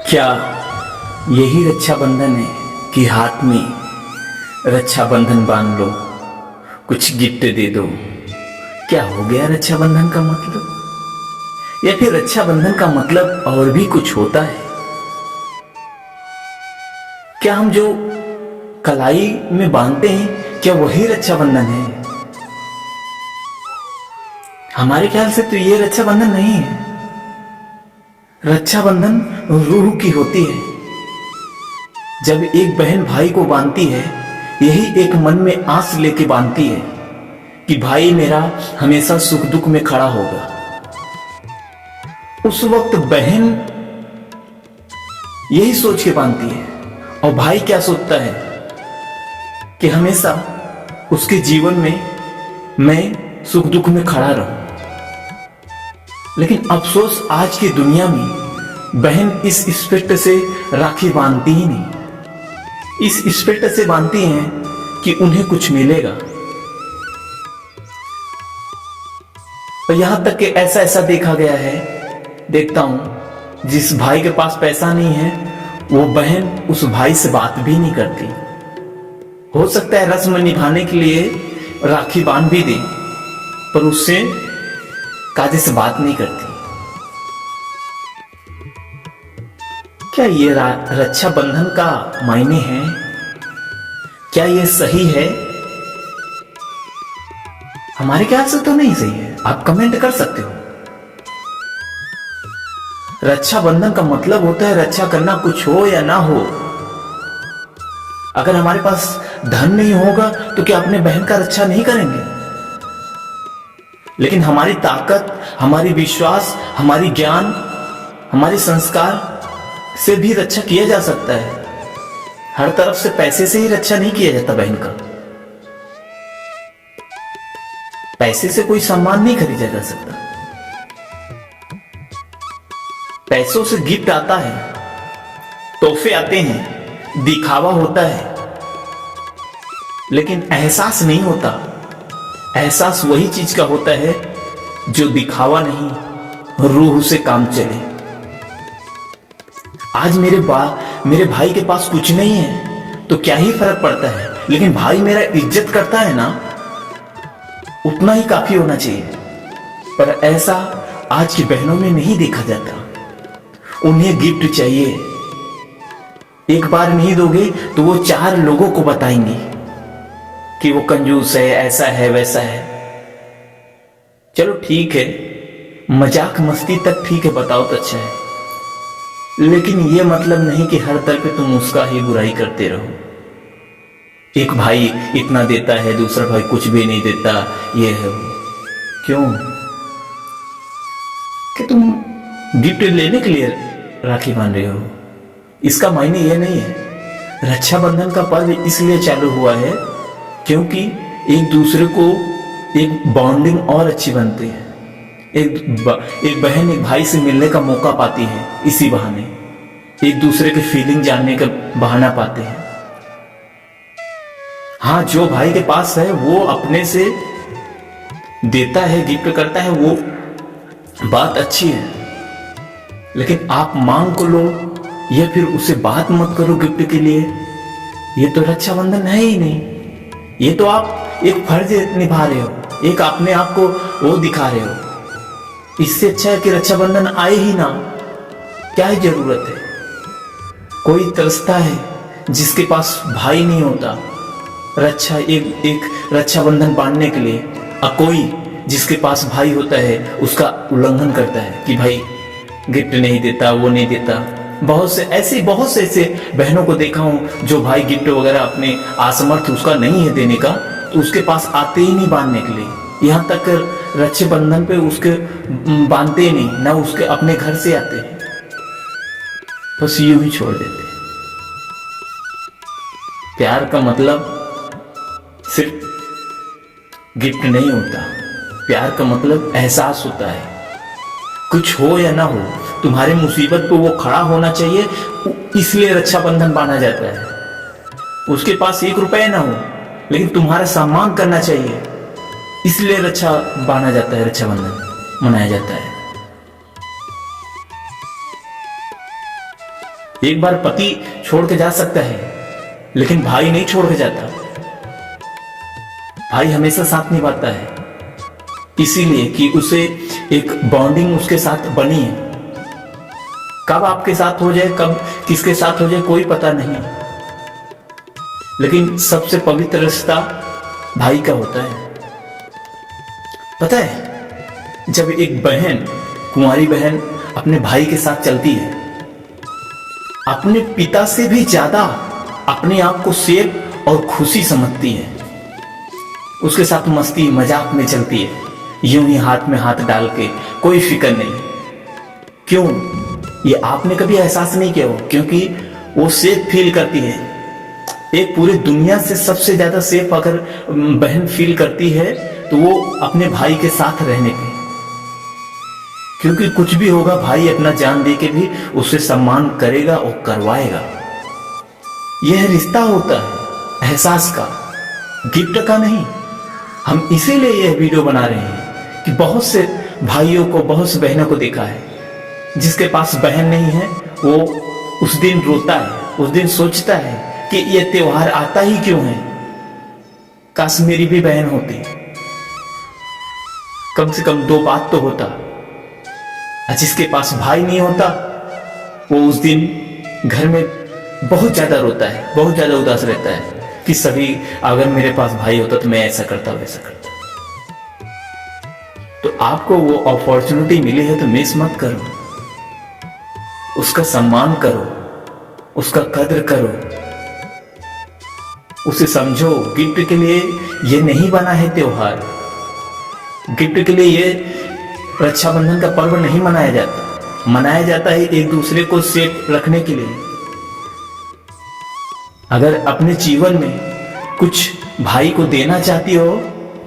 क्या यही रक्षाबंधन है कि हाथ में रक्षाबंधन बांध लो, कुछ गिफ्ट दे दो? क्या हो गया रक्षाबंधन का मतलब? या फिर रक्षाबंधन का मतलब और भी कुछ होता है? क्या हम जो कलाई में बांधते हैं क्या वही रक्षाबंधन है? हमारे ख्याल से तो ये रक्षाबंधन नहीं है। रक्षाबंधन रूह की होती है। जब एक बहन भाई को बांधती है, यही एक मन में आस लेके बांधती है कि भाई मेरा हमेशा सुख दुख में खड़ा होगा। उस वक्त बहन यही सोच के बांधती है, और भाई क्या सोचता है कि हमेशा उसके जीवन में मैं सुख दुख में खड़ा रहूं। लेकिन अफसोस आज की दुनिया में बहन इस एस्पेक्ट से राखी बांधती ही नहीं। इस एस्पेक्ट से बांधती हैं कि उन्हें कुछ मिलेगा। और यहां तक कि ऐसा ऐसा देखा गया है, देखता हूं, जिस भाई के पास पैसा नहीं है वो बहन उस भाई से बात भी नहीं करती। हो सकता है रस्म निभाने के लिए राखी बांध भी दे, पर उससे काजे से बात नहीं करती। क्या ये रक्षाबंधन का मायने है? क्या ये सही है? हमारे ख्याल से तो नहीं सही है। आप कमेंट कर सकते हो। रक्षाबंधन का मतलब होता है रक्षा करना, कुछ हो या ना हो। अगर हमारे पास धन नहीं होगा तो क्या अपने बहन का रक्षा नहीं करेंगे? लेकिन हमारी ताकत, हमारी विश्वास, हमारी ज्ञान, हमारे संस्कार से भी रक्षा किया जा सकता है। हर तरफ से पैसे से ही रक्षा नहीं किया जाता बहन का। पैसे से कोई सम्मान नहीं खरीदा जा सकता। पैसों से गिफ्ट आता है, तोहफे आते हैं, दिखावा होता है, लेकिन एहसास नहीं होता। एहसास वही चीज का होता है जो दिखावा नहीं, रूह से काम चले। आज मेरे भाई के पास कुछ नहीं है तो क्या ही फर्क पड़ता है, लेकिन भाई मेरा इज्जत करता है ना, उतना ही काफी होना चाहिए। पर ऐसा आज की बहनों में नहीं देखा जाता। उन्हें गिफ्ट चाहिए। एक बार नहीं दोगे तो वो 4 लोगों को बताएंगे कि वो कंजूस है, ऐसा है, वैसा है। चलो ठीक है, मजाक मस्ती तक ठीक है, बताओ तो अच्छा है, लेकिन ये मतलब नहीं कि हर तरफ पे तुम उसका ही बुराई करते रहो। एक भाई इतना देता है, दूसरा भाई कुछ भी नहीं देता, ये है वो। क्यों? कि तुम गिफ्ट लेने के लिए राखी बांध रहे हो। इसका मायने ये नहीं है। रक्षाबंधन का पर्व इसलिए चालू हुआ है क्योंकि एक दूसरे को एक बॉन्डिंग और अच्छी बनती है। एक बहन एक भाई से मिलने का मौका पाती है, इसी बहाने एक दूसरे के फीलिंग जानने का बहाना पाते हैं। हाँ, जो भाई के पास है वो अपने से देता है, गिफ्ट करता है, वो बात अच्छी है, लेकिन आप मांग को लो या फिर उसे बात मत करो गिफ्ट के लिए, ये तो रक्षाबंधन है ही नहीं। ये तो आप एक फर्ज निभा रहे हो, एक अपने आप को वो दिखा रहे हो। इससे अच्छा है कि रक्षाबंधन आए ही ना। क्या ही जरूरत है? कोई तरसता है जिसके पास भाई नहीं होता एक रक्षाबंधन बांधने के लिए, और कोई जिसके पास भाई होता है उसका उल्लंघन करता है कि भाई गिफ्ट नहीं देता, वो नहीं देता। बहुत से ऐसे बहनों को देखा हूं जो भाई गिफ्ट वगैरह अपने असमर्थ उसका नहीं है देने का, तो उसके पास आते ही नहीं बांधने के लिए। यहां तक रक्षाबंधन पे उसके बांधते ही नहीं, ना उसके अपने घर से आते हैं, बस यूं ही छोड़ देते। प्यार का मतलब सिर्फ गिफ्ट नहीं होता। प्यार का मतलब एहसास होता है। कुछ हो या ना हो, तुम्हारे मुसीबत पे वो खड़ा होना चाहिए, इसलिए रक्षाबंधन बांधा जाता है। उसके पास 1 रुपया ना हो, लेकिन तुम्हारा सम्मान करना चाहिए, इसलिए रक्षा बांधा जाता है, रक्षाबंधन मनाया जाता है। एक बार पति छोड़ के जा सकता है, लेकिन भाई नहीं छोड़ के जाता। भाई हमेशा साथ निभाता है, इसीलिए कि उसे एक बॉन्डिंग उसके साथ बनी है। कब आपके साथ हो जाए, कब किसके साथ हो जाए, कोई पता नहीं, लेकिन सबसे पवित्र रिश्ता भाई का होता है। पता है, जब एक बहन, कुंवारी बहन अपने भाई के साथ चलती है, अपने पिता से भी ज्यादा अपने आप को सेफ और खुशी समझती है। उसके साथ मस्ती मजाक में चलती है, यूं ही हाथ में हाथ डाल के, कोई फिक्र नहीं। क्यों? ये आपने कभी एहसास नहीं किया हो? क्योंकि वो सेफ फील करती है। एक पूरी दुनिया से सबसे ज्यादा सेफ अगर बहन फील करती है तो वो अपने भाई के साथ रहने पे, क्योंकि कुछ भी होगा भाई अपना जान दे के भी उसे सम्मान करेगा और करवाएगा। यह रिश्ता होता है एहसास का, गिफ्ट का नहीं। हम इसीलिए यह वीडियो बना रहे हैं कि बहुत से भाइयों को, बहुत से बहनों को देखा है जिसके पास बहन नहीं है, वो उस दिन रोता है, उस दिन सोचता है कि ये त्योहार आता ही क्यों है, काश मेरी भी बहन होती, कम से कम 2 बात तो होता। जिसके पास भाई नहीं होता वो उस दिन घर में बहुत ज्यादा रोता है, बहुत ज्यादा उदास रहता है कि सभी, अगर मेरे पास भाई होता तो मैं ऐसा करता वैसा करता। तो आपको वो अपॉर्चुनिटी मिली है तो मिस मत करो, उसका सम्मान करो, उसका कद्र करो, उसे समझो। गिफ्ट के लिए ये नहीं बना है त्योहार, गिफ्ट के लिए ये रक्षाबंधन का पर्व नहीं मनाया जाता। मनाया जाता है एक दूसरे को सेफ रखने के लिए। अगर अपने जीवन में कुछ भाई को देना चाहती हो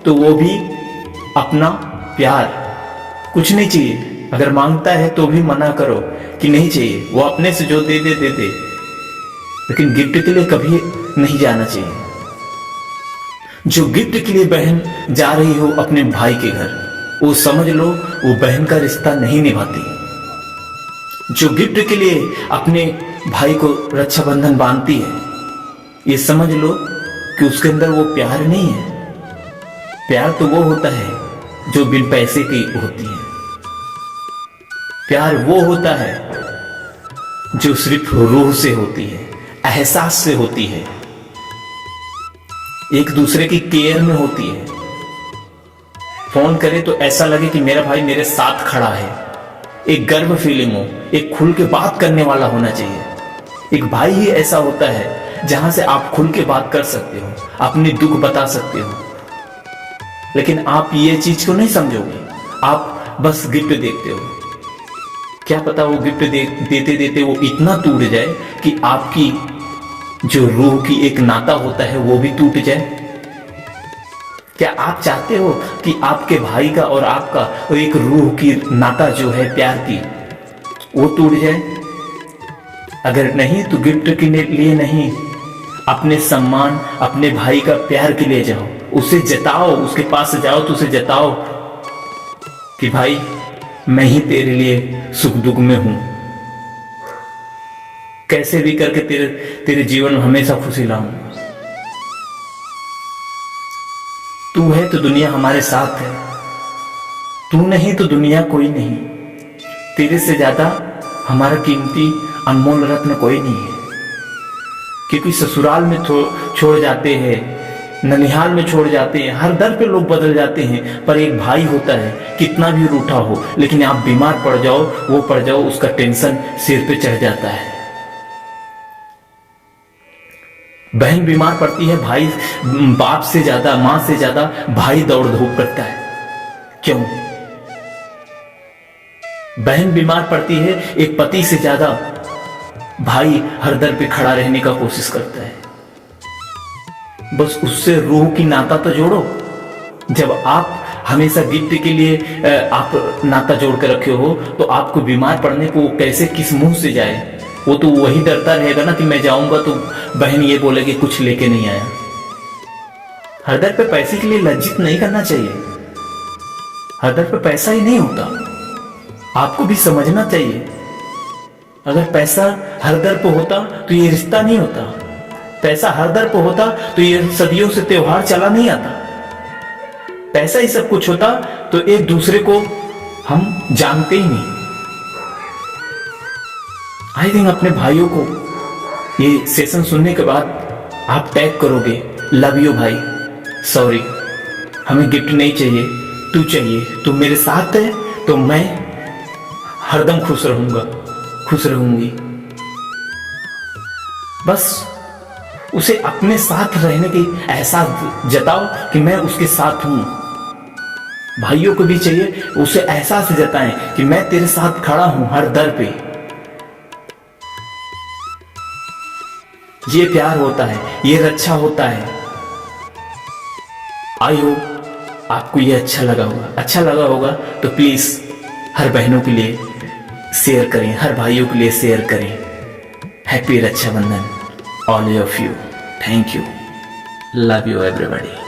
तो वो भी अपना प्यार, कुछ नहीं चाहिए। अगर मांगता है तो भी मना करो कि नहीं चाहिए, वो अपने से जो दे दे दे दे, लेकिन गिफ्ट के लिए कभी नहीं जाना चाहिए। जो गिफ्ट के लिए बहन जा रही हो अपने भाई के घर, वो समझ लो वो बहन का रिश्ता नहीं निभाती। जो गिफ्ट के लिए अपने भाई को रक्षाबंधन बांधती है, ये समझ लो कि उसके अंदर वो प्यार नहीं है। प्यार तो वो होता है जो बिन पैसे की होती है। प्यार वो होता है जो सिर्फ रूह से होती है, एहसास से होती है, एक दूसरे की केयर में होती है। फोन करे तो ऐसा लगे कि मेरा भाई मेरे साथ खड़ा है, एक गर्व फीलिंग हो, एक खुल के बात करने वाला होना चाहिए। एक भाई ही ऐसा होता है जहां से आप खुल के बात कर सकते हो, अपनी दुख बता सकते हो। लेकिन आप ये चीज को नहीं समझोगे, आप बस गिफ्ट देखते हो। क्या पता वो गिफ्ट देते देते वो इतना टूट जाए कि आपकी जो रूह की एक नाता होता है वो भी टूट जाए। क्या आप चाहते हो कि आपके भाई का और आपका एक रूह की नाता जो है प्यार की, वो टूट जाए? अगर नहीं तो गिफ्ट के लिए नहीं, अपने सम्मान, अपने भाई का प्यार के लिए जाओ, उसे जताओ, उसके पास जाओ तो उसे जताओ कि भाई मैं ही तेरे लिए सुख दुख में हूं, कैसे भी करके तेरे जीवन में हमेशा खुशी लाऊं। तू है तो दुनिया हमारे साथ है, तू नहीं तो दुनिया कोई नहीं। तेरे से ज्यादा हमारा कीमती अनमोल रत्न कोई नहीं है। क्योंकि ससुराल में छोड़ जाते हैं, ननिहाल में छोड़ जाते हैं, हर दर पे लोग बदल जाते हैं, पर एक भाई होता है, कितना भी रूठा हो, लेकिन आप बीमार पड़ जाओ, वो पड़ जाओ, उसका टेंशन सिर पे चढ़ जाता है। बहन बीमार पड़ती है, भाई, बाप से ज्यादा, मां से ज्यादा भाई दौड़ धूप करता है। क्यों? बहन बीमार पड़ती है, एक पति से ज्यादा भाई हर दर पे खड़ा रहने का कोशिश करता है। बस उससे रूह की नाता तो जोड़ो। जब आप हमेशा गिफ्ट के लिए आप नाता जोड़ कर रखे हो, तो आपको बीमार पड़ने को वो कैसे, किस मुंह से जाए? वो तो वही डरता रहेगा ना कि मैं जाऊंगा तो बहन ये बोलेगी कुछ लेके नहीं आया। हर दर पे पैसे के लिए लज्जित नहीं करना चाहिए। हर दर पे पैसा ही नहीं होता, आपको भी समझना चाहिए। अगर पैसा हर दर पे होता तो ये रिश्ता नहीं होता। पैसा हर दर पे होता तो ये सदियों से त्योहार चला नहीं आता। पैसा ही सब कुछ होता तो एक दूसरे को हम जानते ही नहीं। आई थिंक अपने भाइयों को ये सेशन सुनने के बाद आप टैग करोगे, लव यू भाई, सॉरी, हमें गिफ्ट नहीं चाहिए, तू चाहिए, तू मेरे साथ है तो मैं हरदम खुश रहूंगा, खुश रहूंगी। बस उसे अपने साथ रहने की एहसास जताओ कि मैं उसके साथ हूं। भाइयों को भी चाहिए उसे एहसास जताएं कि मैं तेरे साथ खड़ा हूं हर दर पे। ये प्यार होता है, ये रक्षा होता है। आई होप आपको ये अच्छा लगा होगा। अच्छा लगा होगा तो प्लीज हर बहनों के लिए शेयर करें, हर भाइयों के लिए शेयर करें। Happy Rakshabandhan all of you. Thank you. Love you everybody.